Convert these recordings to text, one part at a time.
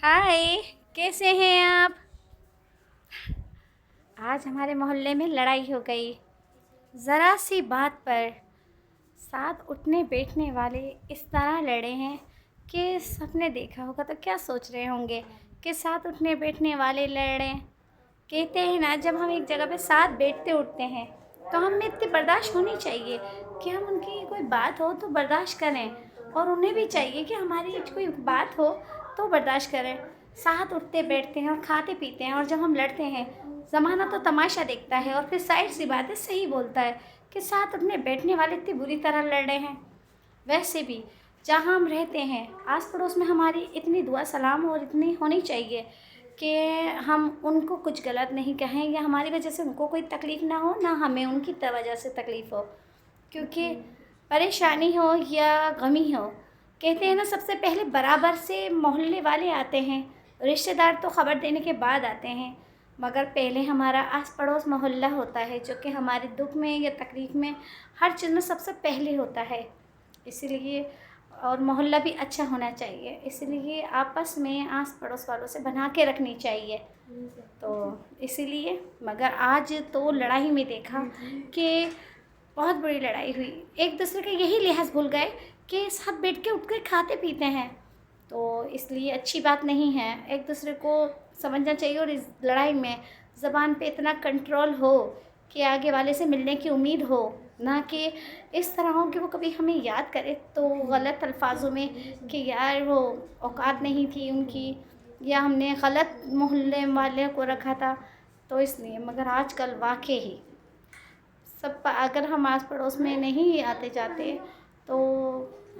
हाय, कैसे हैं आप। आज हमारे मोहल्ले में लड़ाई हो गई ज़रा सी बात पर। साथ उठने बैठने वाले इस तरह लड़े हैं कि सबने देखा होगा तो क्या सोच रहे होंगे कि साथ उठने बैठने वाले लड़े। कहते हैं ना, जब हम एक जगह पे साथ बैठते उठते हैं तो हमें इतनी बर्दाश्त होनी चाहिए कि हम उनकी कोई बात हो तो बर्दाश्त करें, और उन्हें भी चाहिए कि हमारी कोई बात हो तो बर्दाश्त करें। साथ उठते बैठते हैं और खाते पीते हैं, और जब हम लड़ते हैं ज़माना तो तमाशा देखता है और फिर साइड सी बातें सही बोलता है कि साथ उठने बैठने वाले इतनी बुरी तरह लड़ रहे हैं। वैसे भी जहाँ हम रहते हैं आस पड़ोस में हमारी इतनी दुआ सलाम और इतनी होनी चाहिए कि हम उनको कुछ गलत नहीं कहें या हमारी वजह से उनको कोई तकलीफ़ ना हो, ना हमें उनकी वजह से तकलीफ़ हो। क्योंकि परेशानी हो या गमी हो, कहते हैं ना, सबसे पहले बराबर से मोहल्ले वाले आते हैं। रिश्तेदार तो ख़बर देने के बाद आते हैं, मगर पहले हमारा आस पड़ोस मोहल्ला होता है जो कि हमारे दुख में या तकलीफ़ में हर चीज़ में सबसे पहले होता है। इसीलिए और मोहल्ला भी अच्छा होना चाहिए, इसलिए आपस में आस पड़ोस वालों से बना के रखनी चाहिए। तो इसीलिए मगर आज तो लड़ाई में देखा कि बहुत बड़ी लड़ाई हुई। एक दूसरे का यही लिहाज भूल गए कि साथ बैठ के उठ कर खाते पीते हैं, तो इसलिए अच्छी बात नहीं है। एक दूसरे को समझना चाहिए, और इस लड़ाई में ज़बान पे इतना कंट्रोल हो कि आगे वाले से मिलने की उम्मीद हो, ना कि इस तरह हो कि वो कभी हमें याद करे तो गलत अल्फाजों में कि यार वो औकात नहीं थी उनकी, या हमने गलत मोहल्ले वाले को रखा था। तो इसलिए मगर आजकल वाकई सब अगर हम आस पड़ोस में नहीं आते जाते तो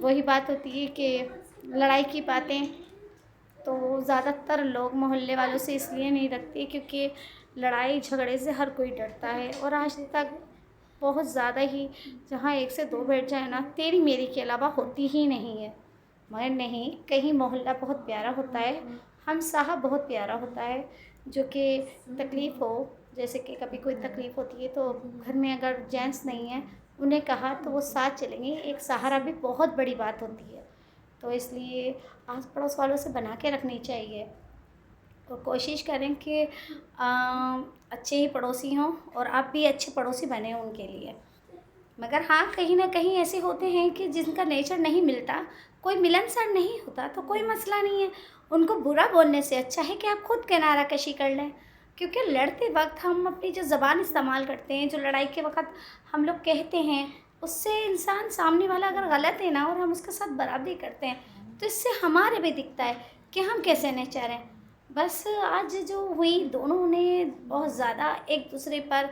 वही बात होती है कि लड़ाई की बातें तो ज़्यादातर लोग मोहल्ले वालों से इसलिए नहीं रखते क्योंकि लड़ाई झगड़े से हर कोई डरता है। और आज तक बहुत ज़्यादा ही, जहाँ एक से दो बैठ जाए ना, तेरी मेरी के अलावा होती ही नहीं है। मगर नहीं, कहीं मोहल्ला बहुत प्यारा होता है, हम साहब बहुत प्यारा होता है। जो कि तकलीफ़ हो, जैसे कि कभी कोई तकलीफ़ होती है तो घर में अगर जेंट्स नहीं है, उन्हें कहा तो वो साथ चलेंगे, एक सहारा भी बहुत बड़ी बात होती है। तो इसलिए आस पड़ोस वालों से बना के रखनी चाहिए, और कोशिश करें कि अच्छे ही पड़ोसी हों और आप भी अच्छे पड़ोसी बने उनके लिए। मगर हाँ, कहीं ना कहीं ऐसे होते हैं कि जिनका नेचर नहीं मिलता, कोई मिलनसार नहीं होता, तो कोई मसला नहीं है। उनको बुरा बोलने से अच्छा है कि आप खुद किनारा कशी कर लें। क्योंकि लड़ते वक्त हम अपनी जो ज़बान इस्तेमाल करते हैं, जो लड़ाई के वक्त हम लोग कहते हैं, उससे इंसान सामने वाला अगर गलत है ना और हम उसके साथ बराबरी करते हैं तो इससे हमारे भी दिखता है कि हम कैसे नेचर हैं। बस आज जो हुई, दोनों ने बहुत ज़्यादा एक दूसरे पर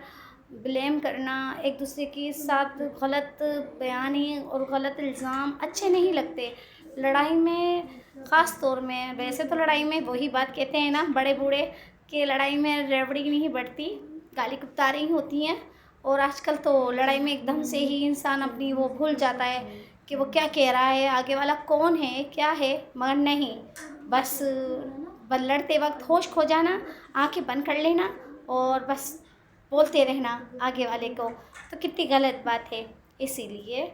ब्लेम करना, एक दूसरे के साथ गलत बयानी और गलत इल्ज़ाम अच्छे नहीं लगते लड़ाई में। ख़ास तौर में वैसे तो लड़ाई में वही बात कहते हैं ना बड़े बूढ़े कि लड़ाई में रेवड़ी नहीं बढ़ती, गाली गप्तारें ही होती हैं। और आजकल तो लड़ाई में एकदम से ही इंसान अपनी वो भूल जाता है कि वो क्या कह रहा है, आगे वाला कौन है क्या है। मगर नहीं, बस लड़ते वक्त होश खो जाना, आंखें बंद कर लेना और बस बोलते रहना आगे वाले को, तो कितनी गलत बात है। इसीलिए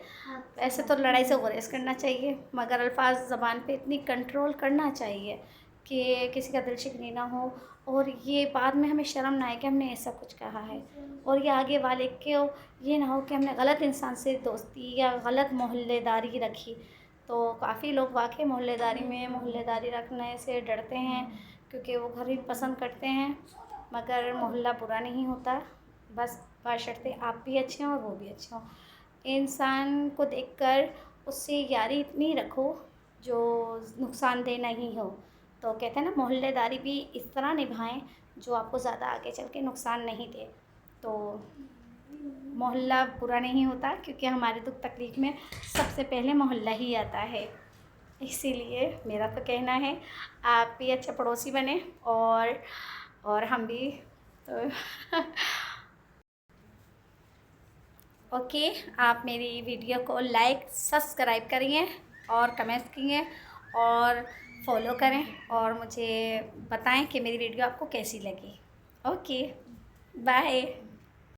ऐसे तो लड़ाई से गुरेज करना चाहिए, मगर अल्फाज ज़बान पे इतनी कंट्रोल करना चाहिए कि किसी का दिल शिकनी ना हो, और ये बाद में हमें शर्म ना आए कि हमने ऐसा कुछ कहा है, और ये आगे वाले को ये ना हो कि हमने गलत इंसान से दोस्ती या गलत मोहल्लेदारी रखी। तो काफ़ी लोग वाकई मोहल्लेदारी रखने से डरते हैं क्योंकि वो घर ही पसंद करते हैं, मगर मोहल्ला बुरा नहीं होता। बस बशर्ते आप भी अच्छे हों और वो भी अच्छे हों। इंसान को देखकर उससे यारी इतनी रखो जो नुकसानदेह नहीं हो। तो कहते हैं ना, मोहल्लेदारी भी इस तरह निभाएं जो आपको ज़्यादा आगे चल के नुकसान नहीं दे। तो मोहल्ला बुरा नहीं होता क्योंकि हमारे दुख तकलीफ़ में सबसे पहले मोहल्ला ही आता है। इसीलिए मेरा तो कहना है आप भी अच्छे पड़ोसी बने, और हम भी। तो ओके, आप मेरी वीडियो को लाइक सब्सक्राइब करिए और कमेंट्स कीजिए और फॉलो करें, और मुझे बताएं कि मेरी वीडियो आपको कैसी लगी। Okay, bye.